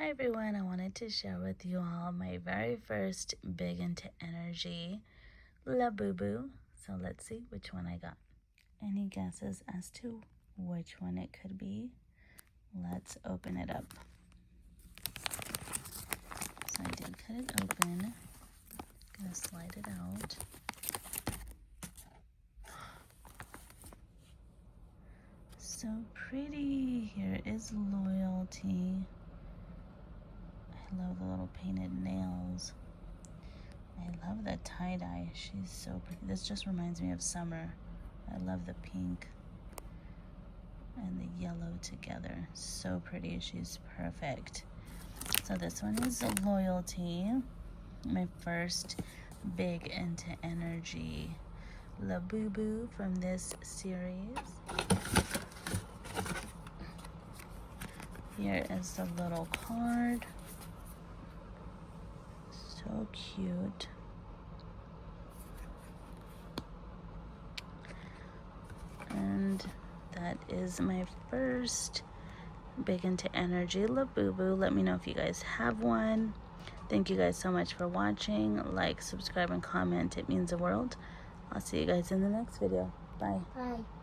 Hi everyone, I wanted to share with you all my very first big into energy Labubu. So let's see which one I got. Any guesses as to which one it could be? Let's open it up. So I did cut it open. Gonna slide it out. So pretty. Here is Loyalty. I love the little painted nails. I love the tie-dye. She's so pretty. This just reminds me of summer. I love the pink and the yellow together. So pretty. She's perfect. So this one is Loyalty. My first big into energy Labubu from this series. Here is the little card. So cute. And that is my first big into energy Labubu. Let me know if you guys have one. Thank you guys so much for watching. Like, subscribe, and comment. It means the world. I'll see you guys in the next video. Bye. Bye.